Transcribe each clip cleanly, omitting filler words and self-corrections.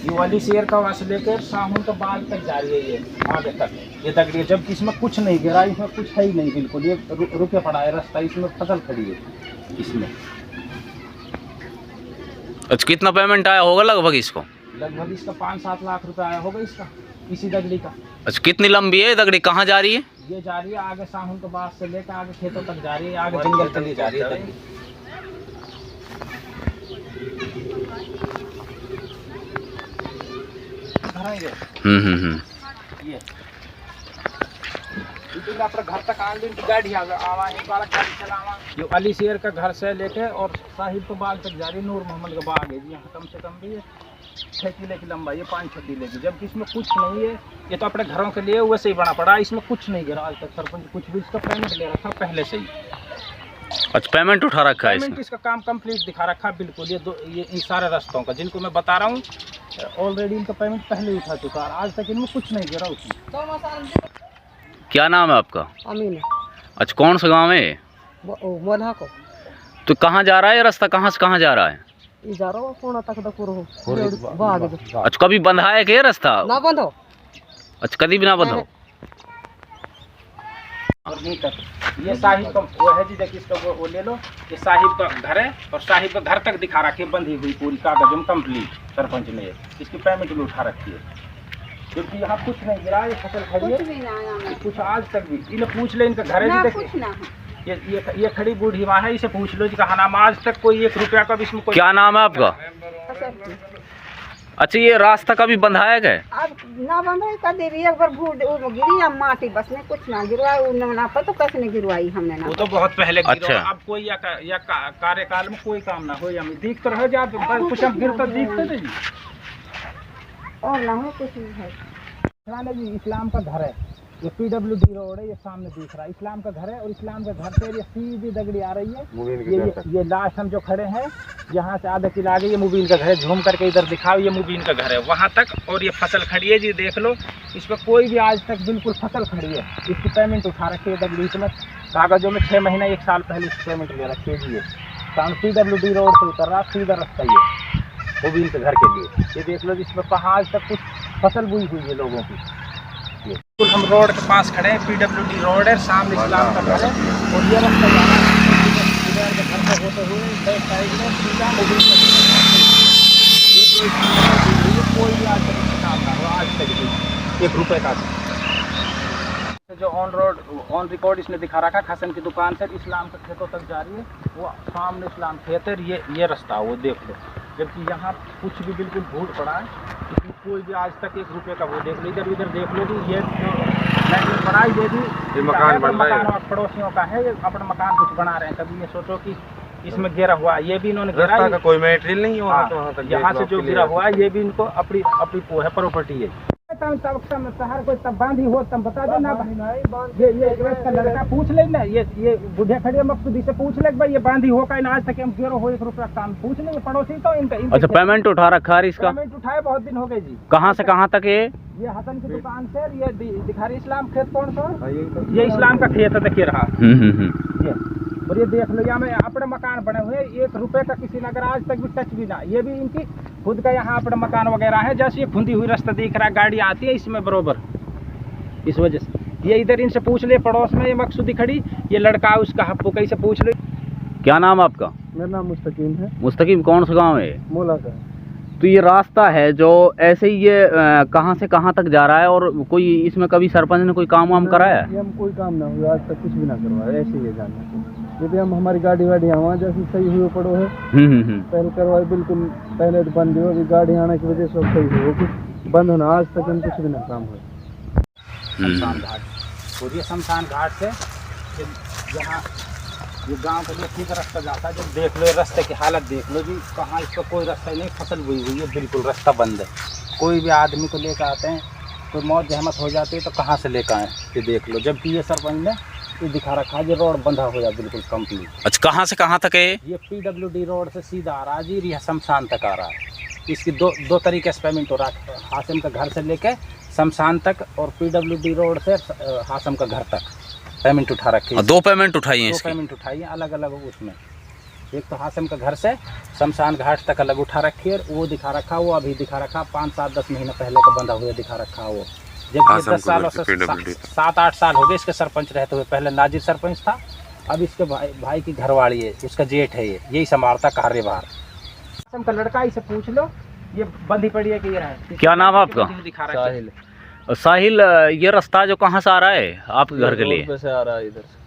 ये वाली शेर का वहां से लेकर साहुन का बाल तक जा रही है, ये आगे तक ये दगड़ी, जबकि इसमें कुछ नहीं गिरा, इसमें कुछ है ही नहीं बिल्कुल, ये रुके पड़ा है रास्ता, इसमें फसल खड़ी है इसमें। अच्छा, कितना पेमेंट आया होगा लगभग इसको? लगभग इसका 5-7 लाख रुपए आया होगा इसका, इसी दगड़ी का। अच्छा, कितनी लंबी है दगड़ी, कहाँ जा रही है? ये जा रही है आगे साहुन के बाद से लेकर आगे खेतों तक जा रही है, आगे जंगल चली जा रही है दगड़ी। ये अपने घर तक आने की गाड़ी आवा है, गाड़ी चलावा। ये अली शेर का घर से लेके और साहिब के बाग तक जा रही, नूर मोहम्मद का बाग है जी, यहाँ कम से कम भी 6 किले की लंबाई है, 5-6 किले की, जबकि इसमें कुछ नहीं है। ये तो अपने घरों के लिए वैसे ही बना पड़ा, इसमें कुछ नहीं गिरा आज तक, सरपंच कुछ भी इसका पेमेंट ले रखा पहले से ही। अच्छा, पेमेंट उठा रखा है पेमेंट इसका काम कंप्लीट दिखा रखा बिल्कुल। ये इन सारे रास्तों का जिनको मैं बता रहा हूँ ऑलरेडी इनका पेमेंट पहले उठा चुका है, आज तक इनमें कुछ नहीं गिरा उसमें। क्या नाम है आपका? अमीन। अच्छा, कौन सा गांव है? मोला को। तो कहाँ जा रहा है रास्ता, कहाँ से कहाँ जा रहा है? जा रहा हूँ तक हो। अच्छा, कभी बंधा है क्या रास्ता? ना बंद हो। अच्छा, कभी भी ना बंद हो। और नहीं तक ये साहिब का वो है जी, देखिए इसका वो ले लो, ये साहिब का घर है और साहिब का घर तक दिखा रखी है, बंधी हुई पूरी कागज में कंप्लीट, सरपंच ने इसकी पेमेंट भी उठा रखी है, क्योंकि यहाँ कुछ नहीं गिरा, ये फसल खड़ी है, कुछ आज तक भी। इन्हें पूछ ले, इनका घर है जी, देखिए ये खड़ी बूढ़ी माँ है, इसे पूछ लो जी कहा नाम, आज तक कोई 1 रुपया का भी इसमें कोई। क्या नाम है आपका? अच्छा, ये रास्ता कभी बंधाया गया? अब ना बंधाई कर दे रही है, अगर गिरी या माटी बस ने कुछ ना गिरवाई, ना पता कैसे नहीं गिरवाई हमने ना। वो तो बहुत पहले गिरा। अच्छा। अब कोई या कार्यकाल में कोई काम ना हो, या दिख तो रह जा कुछ अब गिरता दिखते थे जी, और ना हो कुछ नहीं है। जी इस्लाम का घर है, ये PWD रोड है, ये सामने दिख रहा है इस्लाम का घर है, और इस्लाम के घर से ये सीधी दगड़ी आ रही है। ये लास्ट हम जो खड़े हैं यहाँ से आधा किला आगे ये मुबीन का घर है, झूम करके इधर दिखाओ, ये मुबीन का घर है वहाँ तक, और ये फसल खड़ी है जी, देख लो इस पर कोई भी आज तक बिल्कुल फसल खड़ी है, इसकी पेमेंट उठा रखी है दगड़ी, इसमें कागजों में 6 महीना 1 साल पहले इसकी पेमेंट ले रखी है जी। ये PWD रोड से उतर रहा सीधा रास्ता ये मुबीन के घर के लिए, ये देख लो इसमें कहाँ आज तक कुछ फसल बुई हुई है लोगों की। बिल्कुल हम रोड के पास खड़े हैं, PWD रोड है, सामने इस्लाम का घर है, और ये रास्ता जा रहा है के घर से होते हुए बैक साइड में सीधा मुबीन का कोई भी आज तक काम ना हुआ, आज तक भी 1 रुपये का। जो ऑन रिकॉर्ड इसने दिखा रखा, खसन की दुकान से इस्लाम के खेतों तक जा रही है, वो सामने इस्लाम खेत है, ये रास्ता वो देख लो, जबकि यहाँ कुछ भी बिल्कुल भूल पड़ा है, इसमें कोई भी आज तक 1 रुपये का वो देख लो, इधर उधर देख लो कि ये बना ये भी मकान पड़ोसियों का है, ये अपना मकान कुछ बना रहे हैं, कभी ये सोचो कि इसमें गिरा हुआ ये भी इन्होंने गिरा का कोई मटेरियल नहीं है, यहाँ से जो गिरा हुआ है ये भी इनको अपनी वो है प्रॉपर्टी है। शहर को तब बांधी हो तब बता दो ना, ये का लड़का पूछ ले ना, ये बुढ़िया खड़ी मकसूदी से पूछ ले भाई ये बांधी हो का आज तक हम गिरो हो 1 रुपया काम पूछ ले पड़ोसी तो इनका। अच्छा, पेमेंट उठा रखा है इसका? पेमेंट उठाए बहुत दिन हो गए जी। कहाँ से कहाँ तक है? ये हसन की दुकान से, ये दिखा रही इस्लाम खेत कौन सा, ये इस्लाम का खेत है देखिए रहा, ये और ये देख लो यहाँ में अपने मकान बने हुए, 1 रुपये का किसी ने अगर आज तक भी टच भी ना, ये भी इनकी खुद का यहाँ अपना मकान वगैरह है, जैसे ये खुंदी हुई रास्ता दिख रहा है, गाड़ी आती है इसमें बरोबर, इस वजह से ये इधर इनसे पूछ ले, पड़ोस में ये मकसूदी खड़ी, ये लड़का उसका हप्पू कहीं से पूछ ले। क्या नाम आपका? मेरा नाम मुस्तकीम है। मुस्तकीम, कौन सा गांव है? मोला का। तो ये रास्ता है जो ऐसे ही ये कहाँ से कहाँ तक जा रहा है, और कोई इसमें कभी सरपंच ने कोई काम वाम कराया? ये हम कोई काम ना हुआ आज तक, कुछ भी ना करवाया, ऐसे ही जाना ये भी हम हमारी गाड़ी वाड़ी वहाँ जैसे सही हुए पड़ो है, पहले करवाए बिल्कुल, पहले तो बंद हो, अभी गाड़ी आने की वजह से सही हो, बंद होना आज तक हम कुछ भी ना काम हुआ। शमशान घाट, और ये शमशान घाट से यहाँ ये गांव के लिए ठीक रास्ता जाता है, जब देख लो रास्ते की हालत देख लो जी, कहाँ इसका कोई रास्ता नहीं, फसल बुई हुई है, बिल्कुल रास्ता बंद है, कोई भी आदमी को लेकर आते हैं कोई मौत जहमत हो जाती है तो कहाँ से लेकर आए, ये देख लो, जबकि ये सरपंच ने ये दिखा रखा है, ये रोड बंधा हो जाए बिल्कुल कंप्लीट। अच्छा, कहाँ से कहाँ तक है? ये PWD रोड से सीधा आ रहा है जी, शमशान तक आ रहा है, इसकी दो तरीके से पेमेंट हो रहा है, हासिम का घर से लेके शमशान तक, और PWD रोड से हासिम का घर तक पेमेंट उठा रखी है। 2 पेमेंट उठाई है, 2 पेमेंट उठाई है अलग अलग उसमें। एक तो हाशिम का घर से शमशान घाट तक अलग उठा रखी है, वो दिखा रखा, वो अभी दिखा रखा 5-7-10 महीने पहले का बंधा हुआ दिखा रखा वो। जब ये 10 साल 7-8 साल हो गए इसके सरपंच रहते हुए। पहले नाजिर सरपंच था, अब इसके भाई की घरवाली है, उसका जेठ है, ये यही संभालता कार्यभार। हाशिम का लड़का, इसे पूछ लो, ये बंधी पड़ी है कि ये है। क्या नाम है आपका? दिखा रखा है साहिल, ये रास्ता जो कहाँ से आ रहा है आपके घर के लिए? से आ रहा है इधर से।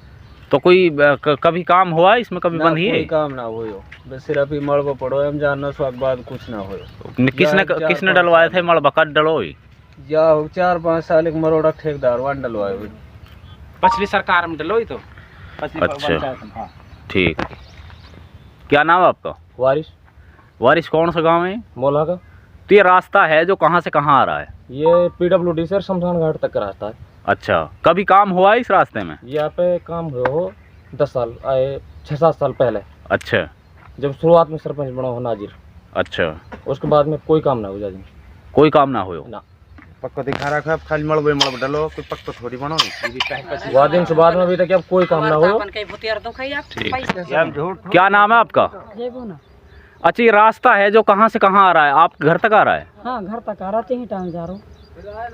तो कोई कभी काम हुआ इसमें, कभी बंधी है? कोई काम ना हो, बस सिर्फ ही मलबा पड़ो हम जानना, स्वाद बाद कुछ ना हो। किसने डलवाए थे मलबा? कद डलोई या 4-5 साल एक मरोड़ा ठेकेदार वन डलवाए हुए। पिछली सरकार में डलोई तो। अच्छा ठीक। क्या नाम है आपका? वारिस कौन सा गांव है? मोला का। तो ये रास्ता है जो कहाँ से कहाँ आ रहा है? ये PWD से शमशान घाट तक का रास्ता है। अच्छा, कभी काम हुआ है इस रास्ते में? यहाँ पे काम हुआ हो 10 साल आए 6-7 साल पहले। अच्छा, जब शुरुआत में सरपंच बना हो नाजिर। अच्छा, उसके बाद में कोई काम ना हो जाए। कोई काम ना हो ना। पक्का दिखा रखा है, खाली मलबे डलो, कोई पक्का थोड़ी बनो। वादिन से बाद में अभी तक अब कोई काम ना हो। क्या नाम है आपका? अच्छा, ये रास्ता है जो कहाँ से कहाँ आ रहा है? आप घर तक आ रहा है? हाँ, घर तक आ रहा है, टाइम जा रहा हूँ।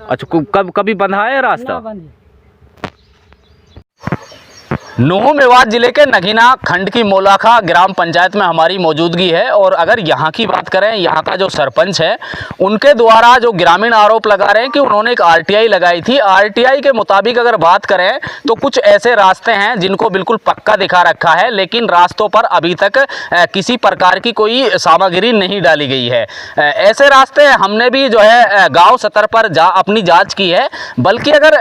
अच्छा, कभी बंधा है रास्ता? बंदी। नुहू मेवात जिले के नगीना खंड की मोलाखा ग्राम पंचायत में हमारी मौजूदगी है। और अगर यहाँ की बात करें, यहाँ का जो सरपंच है उनके द्वारा जो ग्रामीण आरोप लगा रहे हैं कि उन्होंने एक RTI लगाई थी। RTI के मुताबिक अगर बात करें तो कुछ ऐसे रास्ते हैं जिनको बिल्कुल पक्का दिखा रखा है, लेकिन रास्तों पर अभी तक किसी प्रकार की कोई सामग्री नहीं डाली गई है। ऐसे रास्ते हमने भी जो है गाँव सतर पर अपनी जाँच की है। बल्कि अगर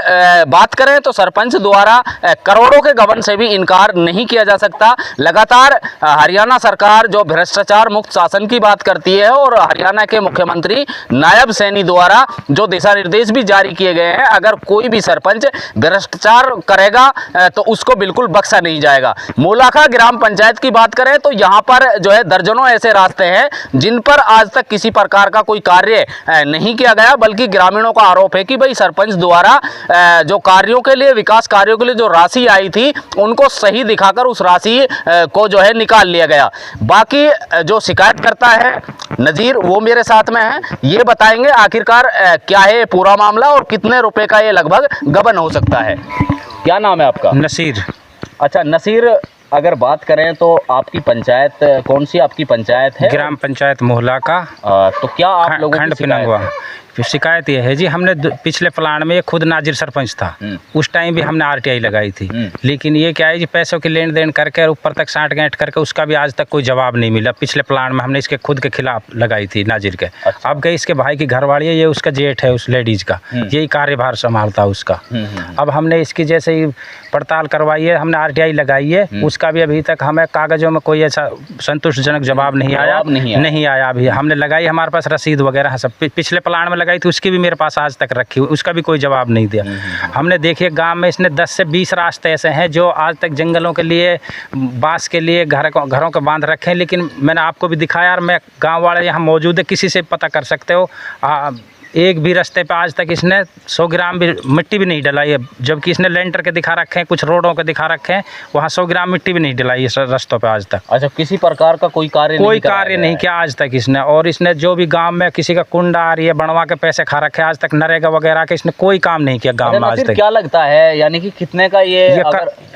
बात करें तो सरपंच द्वारा करोड़ों के गबन से भी इनकार नहीं किया जा सकता। लगातार हरियाणा सरकार जो भ्रष्टाचार मुक्त शासन की बात करती है और हरियाणा के मुख्यमंत्री नायब सैनी द्वारा जो दिशा निर्देश भी जारी किए गए हैं, अगर कोई भी सरपंच भ्रष्टाचार करेगा तो उसको बिल्कुल बख्शा नहीं जाएगा। मोलाखा ग्राम पंचायत की बात करें तो यहाँ पर जो है दर्जनों ऐसे रास्ते हैं जिन पर आज तक किसी प्रकार का कोई कार्य नहीं किया गया, बल्कि ग्रामीणों का आरोप है कि भाई सरपंच द्वारा जो कार्यों के लिए, विकास कार्यों के लिए जो राशि आई थी उनको सही दिखाकर उस राशि को जो है निकाल लिया गया। बाकी जो शिकायत करता है नज़ीर, वो मेरे साथ में है, ये बताएंगे आखिरकार क्या है पूरा मामला और कितने रुपए का ये लगभग गबन हो सकता है। क्या नाम है आपका? नसीर। अच्छा नसीर, अगर बात करें तो आपकी पंचायत कौन सी आपकी पंचायत है? ग्राम पंचायत मोहला का। तो क्या आप लोगों खंड की शिकायत पिनंगवा। है? शिकायत ये है जी, हमने पिछले प्लान में, ये खुद नाजिर सरपंच था, उस टाइम भी हमने RTI लगाई थी, लेकिन ये क्या है जी, पैसों की लेन देन करके और ऊपर तक साठ गांठ करके उसका भी आज तक कोई जवाब नहीं मिला। पिछले प्लान में हमने इसके खुद के खिलाफ लगाई थी नाजिर के। अच्छा। अब गई इसके भाई की घरवाली है, ये उसका जेठ है उस लेडीज का, यही कार्यभार संभालता उसका। अब हमने इसकी जैसे ही पड़ताल करवाई है, हमने RTI लगाई है, उसका भी अभी तक हमें कागजों में कोई ऐसा संतुष्टजनक जवाब नहीं आया। नहीं आया अभी। हमने लगाई, हमारे पास रसीद वगैरह सब पिछले प्लान में लगाई थी, उसकी भी मेरे पास आज तक रखी हुई, उसका भी कोई जवाब नहीं दिया। हमने देखिए गांव में इसने 10 से 20 रास्ते ऐसे हैं जो आज तक जंगलों के लिए, बांस के लिए घरों के बांध रखे हैं, लेकिन मैंने आपको भी दिखाया और मैं गांव वाले यहाँ मौजूद है, किसी से पता कर सकते हो। एक भी रास्ते पे आज तक इसने 100 ग्राम भी मिट्टी भी नहीं डलाई है, जबकि इसने लेंटर के दिखा रखे हैं, कुछ रोडों के दिखा रखे हैं, वहाँ 100 ग्राम मिट्टी भी नहीं डलाई है रास्तों पे आज तक। अच्छा, किसी प्रकार का कोई कार्य नहीं किया आज तक इसने। और इसने जो भी गांव में किसी का कुंड आ रही है बनवा के पैसे खा रखे, आज तक नरेगा वगैरह के इसने कोई काम नहीं किया गाँव में आज तक। क्या लगता है, यानी कि कितने का ये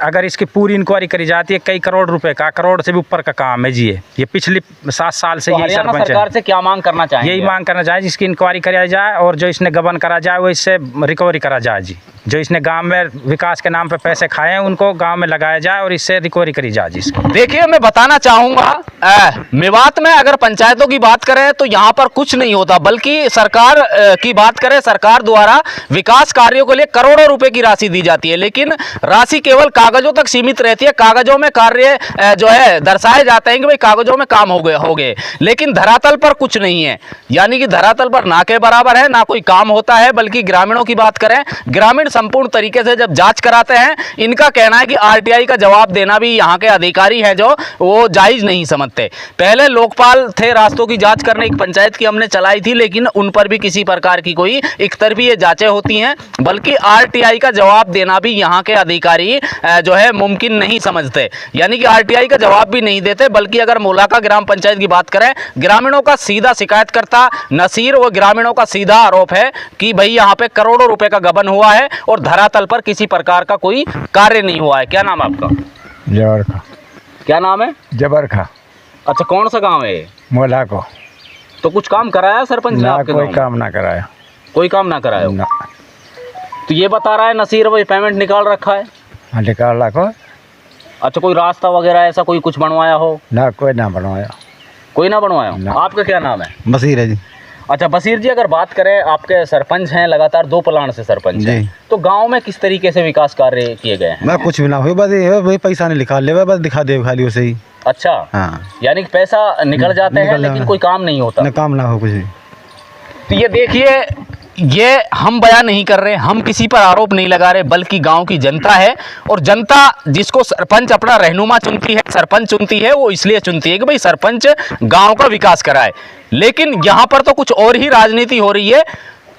अगर इसकी पूरी इंक्वायरी करी जाती है, कई करोड़ रुपए का, करोड़ से भी ऊपर का काम है जी। ये पिछले 7 साल से यही सरपंच सरकार से क्या मांग करना चाहिए? यही मांग करना चाहिए जिसकी इंक्वायरी कराई जाए और जो इसने गबन करा जाए वो इससे रिकवरी करा जाए जी। जो इसने गांव में विकास के नाम पे पैसे खाए हैं उनको गांव में लगाया जाए और इससे रिकवरी करी जाए जी। देखिए, मैं बताना चाहूँगा, मेवात में अगर पंचायतों की बात करें तो यहाँ पर कुछ नहीं होता, बल्कि सरकार की बात करें, सरकार द्वारा विकास कार्यों के लिए करोड़ों रुपए की राशि दी जाती है, लेकिन राशि केवल कागजों तक सीमित रहती है। कागजों में कार्य जो है दर्शाए जाते हैं कि भाई कागजों में काम हो गए, लेकिन धरातल पर कुछ नहीं है। यानी कि धरातल पर ना के बराबर है, ना कोई काम होता है। बल्कि ग्रामीणों की बात करें, ग्रामीण संपूर्ण तरीके से जब जांच कराते हैं, इनका कहना है कि आरटीआई का जवाब देना भी यहाँ के अधिकारी हैं जो वो जायज़ नहीं समझते। पहले लोकपाल थे रास्तों की जांच करने, एक पंचायत की हमने चलाई थी, लेकिन उन पर भी किसी प्रकार की कोई एकतरफी ये जांचें होती हैं, बल्कि आरटीआई का जवाब देना भी यहाँ के अधिकारी जो है मुमकिन नहीं समझते, यानी कि आरटीआई का जवाब भी नहीं देते। बल्कि अगर मोलाखा ग्राम पंचायत की बात करें, ग्रामीणों का सीधा शिकायतकर्ता नसीर व ग्रामीणों का सीधा आरोप है कि भाई यहाँ पे करोड़ों रुपए का गबन हुआ है और धरातल पर किसी प्रकार का कोई कार्य नहीं हुआ है। क्या नाम है आपका? जबर खा। क्या नाम है? जबर खा। अच्छा, कौन सा गांव है? मोला को। तो कुछ काम कराया सरपंच ने ना, आपके कोई गांव में? काम ना कराया। कोई काम ना कराया? ना। तो ये बता रहा है नसीर भाई पेमेंट निकाल रखा है। हाँ, निकाल रखो। अच्छा, कोई रास्ता वगैरह ऐसा कोई कुछ बनवाया हो? ना, कोई ना बनवाया। कोई ना बनवाया हो? ना। आपका क्या नाम है? बसीर है जी। अच्छा बसीर जी, अगर बात करें, आपके सरपंच हैं, लगातार 2 प्लान से सरपंच हैं, जी। तो गांव में किस तरीके से विकास कार्य किए गए हैं? मैं कुछ भी ना हुई, बस ये वही पैसा नहीं निकाल ले, बस दिखा दे खाली उसे ही। अच्छा, हाँ, यानी कि पैसा निकल जाते हैं लेकिन कोई काम नहीं होता। ना काम ना हो कुछ भी। तो ये देखिए, ये हम बयान नहीं कर रहे, हम किसी पर आरोप नहीं लगा रहे, बल्कि गांव की जनता है, और जनता जिसको सरपंच अपना रहनुमा चुनती है, सरपंच चुनती है, वो इसलिए चुनती है कि भाई सरपंच गांव का विकास कराए। लेकिन यहाँ पर तो कुछ और ही राजनीति हो रही है,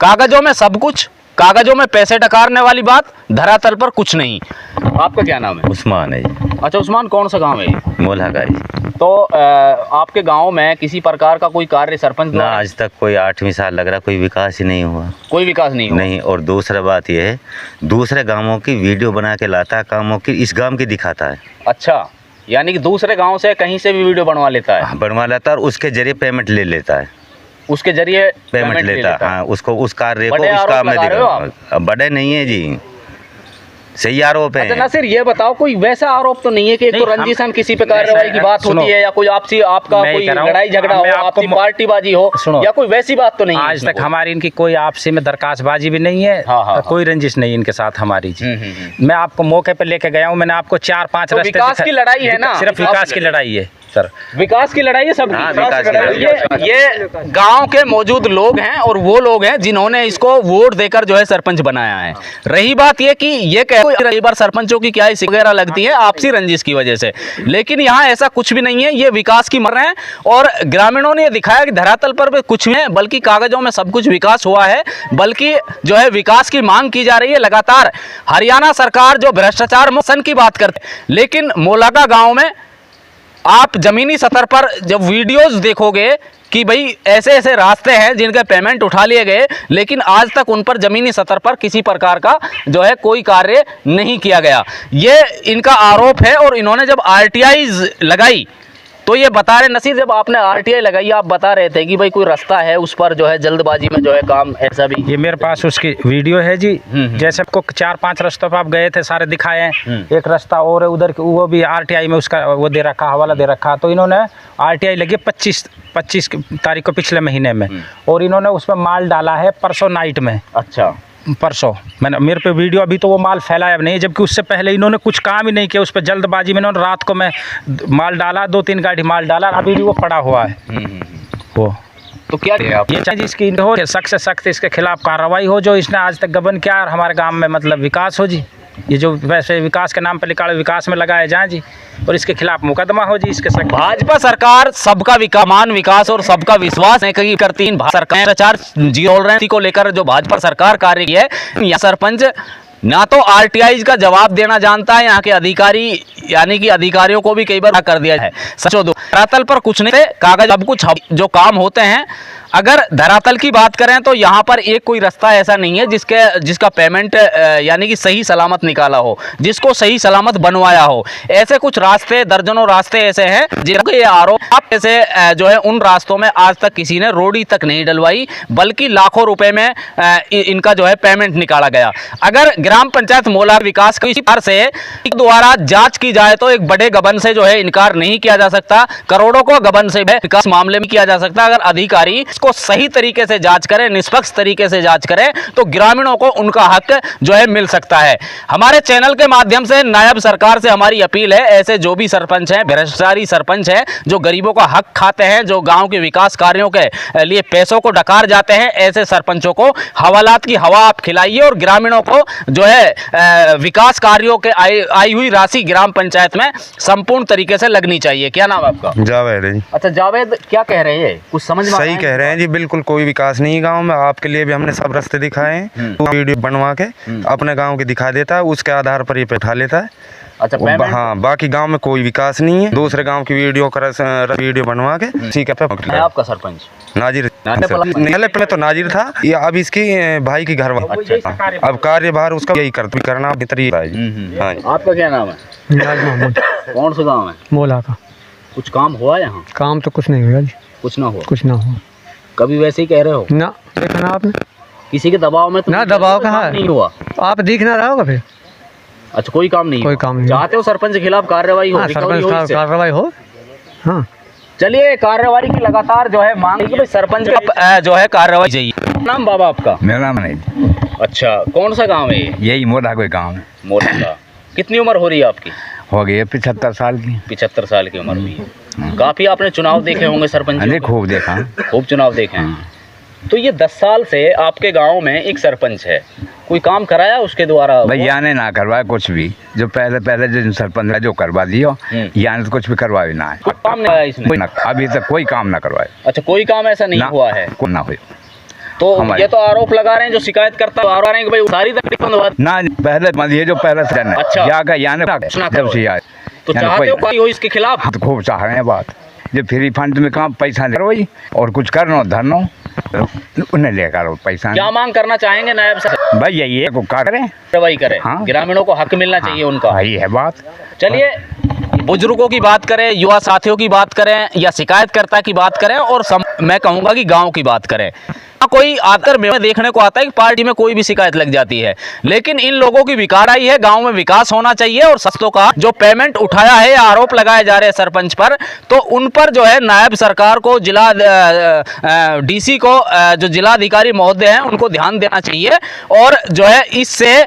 कागजों में सब कुछ, कागजों में पैसे टकारने वाली बात, धरातल पर कुछ नहीं। आपका क्या नाम है? उस्मान है जी। अच्छा उस्मान, कौन सा गांव है ये? मोला का जी। तो आपके गांव में किसी प्रकार का कोई कार्य सरपंच ना, द्वारा? आज तक कोई 8वीं साल लग रहा, कोई विकास ही नहीं हुआ। कोई विकास नहीं हुआ? नहीं। और दूसरा बात यह है, दूसरे गांवों की वीडियो बना के लाता है, कामों की इस गांव की दिखाता है। अच्छा, यानी कि दूसरे गांव से कहीं से भी वीडियो बनवा लेता है? बनवा लेता है और उसके जरिए पेमेंट ले लेता है। उसके जरिए पेमेंट लेता है, हाँ, उसको उस कार्य को बड़े उस आरोप काम में लगा रहे हो आप? दिखा। बड़े नहीं है जी, सही आरोप है। अच्छा नसीर, ये बताओ, कोई वैसा आरोप तो नहीं है कि एक तो नहीं, रंजीसन किसी पे कार्रवाई की बात सुनो, होती है, या कोई आपसी आपका मैं कोई कह रहा हूं, लड़ाई झगड़ा हो, मैं आपको आपसी पार्टीबाजी हो, सुनो, या कोई वैसी बात तो नहीं है? आज तक हमारी इनकी कोई आपसी में दरखास्तबाजी भी नहीं है। हाँ। कोई रंजिश नहीं इनके साथ हमारी जी। मैं आपको मौके पे लेके गया हूँ, मैंने आपको 4-5 तो रास्ते विकास की लड़ाई है ना? सिर्फ विकास की लड़ाई है सर। विकास की लड़ाई है सबकी। हाँ, विकास की लड़ाई। ये गांव के मौजूद लोग हैं, और वो लोग हैं जिन्होंने इसको वोट देकर जो है सरपंच बनाया है। रही बात ये कि ये कई बार सरपंचों की क्या वगैरह लगती है आपसी रंजिश की वजह से, लेकिन यहाँ ऐसा कुछ भी नहीं है। ये विकास की मर रहे हैं, और ग्रामीणों ने ये दिखाया कि धरातल पर भी कुछ है, बल्कि कागजों में सब कुछ विकास हुआ है, बल्कि जो है विकास की मांग की जा रही है लगातार। हरियाणा सरकार जो भ्रष्टाचार मोचन की बात करते, लेकिन मोलाखा गाँव में आप जमीनी स्तर पर जब वीडियोस देखोगे कि भाई ऐसे ऐसे रास्ते हैं जिनके पेमेंट उठा लिए गए, लेकिन आज तक उन पर जमीनी स्तर पर किसी प्रकार का जो है कोई कार्य नहीं किया गया। ये इनका आरोप है। और इन्होंने जब आरटीआई लगाई तो ये बता रहे, नसीर जब आपने आरटीआई लगाई आप बता रहे थे कि भाई कोई रास्ता है उस पर जो है जल्दबाजी में जो है काम ऐसा भी। ये मेरे पास उसकी वीडियो है जी। जैसे आपको 4-5 रास्तों पर आप गए थे, सारे दिखाए हैं। एक रास्ता और है उधर, वो भी आरटीआई में उसका वो दे रखा, हवाला दे रखा। तो इन्होंने आरटीआई लगी 25 तारीख को पिछले महीने में, और इन्होंने उसमें माल डाला है परसों नाइट में। अच्छा, परसों मैंने मेरे पे वीडियो, अभी तो वो माल फैलाया नहीं, जबकि उससे पहले इन्होंने कुछ काम ही नहीं किया। उस पर जल्दबाजी में इन्होंने रात को मैं माल डाला, 2-3 गाड़ी माल डाला, अभी भी वो पड़ा हुआ है। वो तो क्या ये चाहिए इसकी हो सख्त से सख्त इसके खिलाफ कार्रवाई हो, जो इसने आज तक गबन किया, और हमारे गांव में मतलब विकास हो जी। ये जो वैसे विकास के नाम पर निकाले, विकास में लगाए जाए जी, और इसके खिलाफ मुकदमा हो जी। इसके भाजपा सरकार सबका मान विकास और सबका विश्वास नहीं करती। सरकार प्रचार जी को लेकर जो भाजपा सरकार कार्य की है, यह सरपंच ना तो आरटीआई का जवाब देना जानता है, यहाँ के अधिकारी यानी कि अधिकारियों को भी कई बार कर दिया है। सचो दो धरातल पर कुछ नहीं थे, कागज अब कुछ जो काम होते हैं। अगर धरातल की बात करें तो यहाँ पर एक कोई रास्ता ऐसा नहीं है जिसका पेमेंट यानी कि सही सलामत निकाला हो, जिसको सही सलामत बनवाया हो। ऐसे कुछ रास्ते, दर्जनों रास्ते ऐसे हैं जिनके आरोप ऐसे जो है उन रास्तों में आज तक किसी ने रोड़ी तक नहीं डलवाई, बल्कि लाखों रुपए में इनका जो है पेमेंट निकाला गया। अगर ग्राम पंचायत मोला विकास की से द्वारा जांच की जाए तो एक बड़े गबन से जो है इनकार नहीं किया जा सकता, करोड़ों को गबन से विकास मामले में किया जा सकता। अगर अधिकारी को सही तरीके से जांच करें, निष्पक्ष तरीके से जांच करें, तो ग्रामीणों को उनका हक जो है मिल सकता है। हमारे चैनल के माध्यम से नायब सरकार से हमारी अपील है, ऐसे जो भी सरपंच हैं, भ्रष्टाचारी सरपंच हैं, जो गरीबों का हक खाते हैं, जो गांव के विकास कार्यों के लिए पैसों को डकार जाते हैं, ऐसे सरपंचों को हवालात की हवा आप खिलाइए और ग्रामीणों को जो है विकास कार्यों के आई हुई राशि ग्राम पंचायत में संपूर्ण तरीके से लगनी चाहिए। क्या नाम है आपका? जावेद है जी। अच्छा जावेद, क्या कह रहे हैं, कुछ समझ में आ रहा सही है? कह रहे हैं जी, बिल्कुल कोई विकास नहीं है गांव में। आपके लिए भी हमने सब रास्ते दिखाए हैं, वो वीडियो बनवा के अपने गांव के दिखा देता है, उसके आधार पर ये बैठा लेता है। अच्छा पेमेंट? हाँ, बाकी गांव में कोई विकास नहीं है। दूसरे गांव की वीडियो बनवा के ठीक है। आपका सरपंच नाजिर पहले तो नाजिर था, ये अब इसकी भाई की घर अब कार्यभार उसका यही करना है। हाँ, आपका क्या नाम है? कौन सा गाँव है? मोला का कुछ काम हुआ यहाँ? काम तो कुछ नहीं हुआ जी, कुछ ना हुआ? कुछ ना हुआ। कभी वैसे ही कह रहे हो ना, देखा ना आपने, किसी के दबाव में? तो ना दबाव कहाँ है, नहीं हुआ। आप दिख ना रहा होगा फिर। अच्छा कोई काम नहीं? कोई काम नहीं। चाहते हो सरपंच के खिलाफ कार्रवाई हो? हाँ, सरपंच कार्रवाई हो। हाँ चलिए, कार्रवाई की लगातार जो है मांग है, सरपंच का जो है कार्रवाई चाहिए। नाम बाबा आपका? मेरा नाम नहीं। अच्छा, कौन सा गांव है ये? यही मोला कोई गाँव है। मोला का। कितनी उम्र हो रही है आपकी? हो गई 75 साल की। 75 साल की उम्र हुई है। काफी आपने चुनाव देखे होंगे सरपंच? अरे खूब देखा, खूब चुनाव देखे हैं। तो ये 10 साल से आपके गांव में एक सरपंच है, कोई काम कराया उसके द्वारा? भैया ने ना करवाया कुछ भी, जो पहले जो सरपंच है जो करवा दिया, यानी तो कुछ भी करवाया ना है। कोई काम नहीं आया इसमें? अभी तक कोई काम ना करवाए। अच्छा, कोई काम ऐसा नहीं हुआ है? कोई ना हुई। तो ये तो आरोप लगा रहे हैं जो शिकायत करता है, आ रहे हैं कि भाई सारी तकलीफ ना पहले ये जो पहले से है। अच्छा, जब से आए तो चाहते हो कोई हो इसके खिलाफ? तो खूब चाह रहे हैं बात, जो फ्री फंड में काम पैसा ले वही और कुछ करना धरना उन्हें लेकर पैसा। क्या मांग करना चाहेंगे नायब साहब? भाई यही है, को क्या करें, कार्रवाई करें। हाँ। ग्रामीणों को हक मिलना चाहिए उनका, यही है बात। चलिए, बुजुर्गों की बात करें, युवा साथियों की बात करें या शिकायतकर्ता की बात करें और मैं कहूँगा कि गाँव की बात करें, कोई आकर में देखने को आता है कि पार्टी में कोई भी शिकायत लग जाती है, लेकिन इन लोगों की विकार आई है। गांव में विकास होना चाहिए और सस्तों का जो पेमेंट उठाया है या आरोप लगाए जा रहे हैं सरपंच पर, तो उन पर जो है नायब सरकार को, जिला डीसी को, जो जिलाधिकारी महोदय हैं उनको ध्यान देना चाहिए और जो है इससे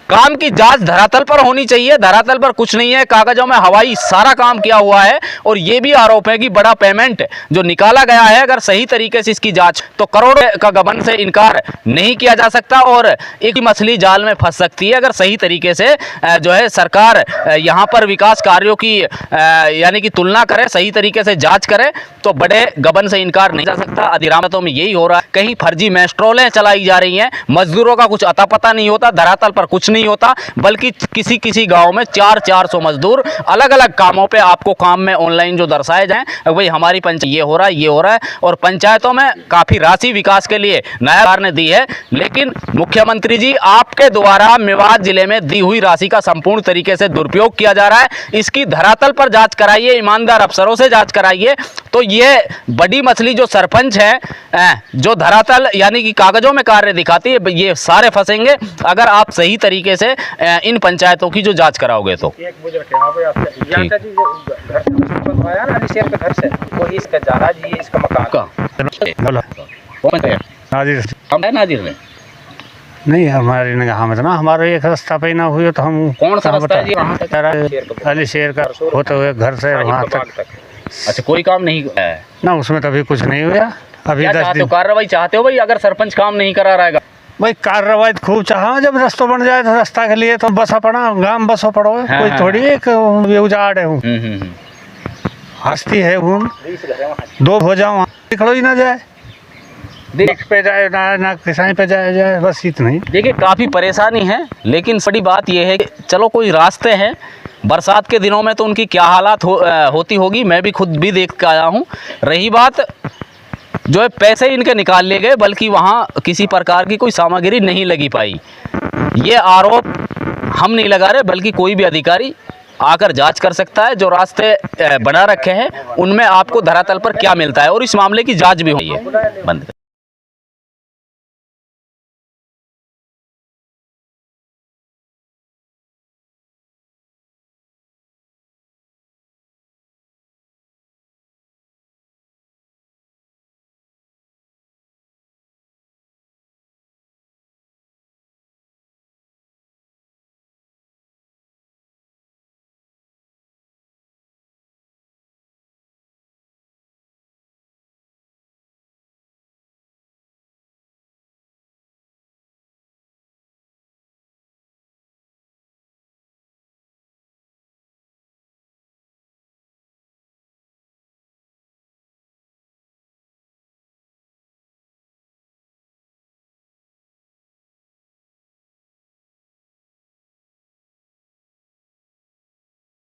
काम की जांच धरातल पर होनी चाहिए। धरातल पर कुछ नहीं है, कागजों में हवाई सारा काम किया हुआ है और ये भी आरोप है कि बड़ा पेमेंट जो निकाला गया है, अगर सही तरीके से इसकी जांच, तो करोड़ों का गबन से इनकार नहीं किया जा सकता और एक मछली जाल में फंस सकती है अगर सही तरीके से जो है सरकार यहाँ पर विकास कार्यों की यानी कि तुलना करे, सही तरीके से जाँच करे, तो बड़े गबन से इनकार नहीं जा सकता। अधिरामतों में यही हो रहा है, कहीं फर्जी मेस्ट्रोलें चलाई जा रही हैं, मजदूरों का कुछ अता पता नहीं होता, धरातल पर कुछ नहीं होता, बल्कि किसी गांव में 400 मजदूर अलग अलग कामों पे आपको काम में ऑनलाइन जो दर्शाए जाएं, भाई हमारी पंचायत ये हो रहा है और पंचायतों में काफ़ी राशि विकास के लिए नायब सरकार ने दी है, लेकिन मुख्यमंत्री जी आपके द्वारा मेवात जिले में दी हुई राशि का संपूर्ण तरीके से दुरुपयोग किया जा रहा है। इसकी धरातल पर जांच कराइए, ईमानदार अफसरों से जांच कराइए, तो ये बड़ी मछली जो सरपंच है जो धरातल यानी कि कागजों में कार्य दिखाती है, ये सारे फंसेंगे अगर आप सही तरीके से इन पंचायतों की जो जांच कराओगे तो। एक बुजुर्ग है वहाँ पे आपका जानता जी, जो घर से सरपंच आया ना शेर के घर से, वो इसका जाना जी, इसका मकान का कौन है? नाजिर हम है नाजिर में नहीं, हमारे निगाह में तो ना, हमारे एक रास्ता पे ना हुई तो हम कौन सा रास्ता है जी वहाँ तक? अली शेर का होते हुए घर से वहाँ तक। अच्छा, कोई काम नहीं है ना उसमें तो अभी कुछ नहीं हुआ। अभी क्या 10 चाहते हो, दिन कार्रवाई चाहते हो भाई अगर सरपंच काम नहीं करा रहेगा? भाई कार्रवाई खूब चाहा, जब रास्ता बन जाए तो रास्ता के लिए तो बसा पड़ा, गांव बसो पड़ो है। कोई थोड़ी एक उजाड़ है, हस्ती है हूँ, दो हो जाओ निकलो ही ना जाए, देख पे जाए ना किसाई पे जाए, बस इतना ही। देखिए काफ़ी परेशानी है, लेकिन बड़ी बात यह है कि चलो कोई रास्ते हैं, बरसात के दिनों में तो उनकी क्या हालात होती होगी, मैं भी खुद भी देख के आया हूँ। रही बात जो है पैसे इनके निकाल लिए गए, बल्कि वहाँ किसी प्रकार की कोई सामग्री नहीं लगी पाई, ये आरोप हम नहीं लगा रहे, बल्कि कोई भी अधिकारी आकर जांच कर सकता है। जो रास्ते बना रखे हैं उनमें आपको धरातल पर क्या मिलता है और इस मामले की जांच भी हुई है। बंद।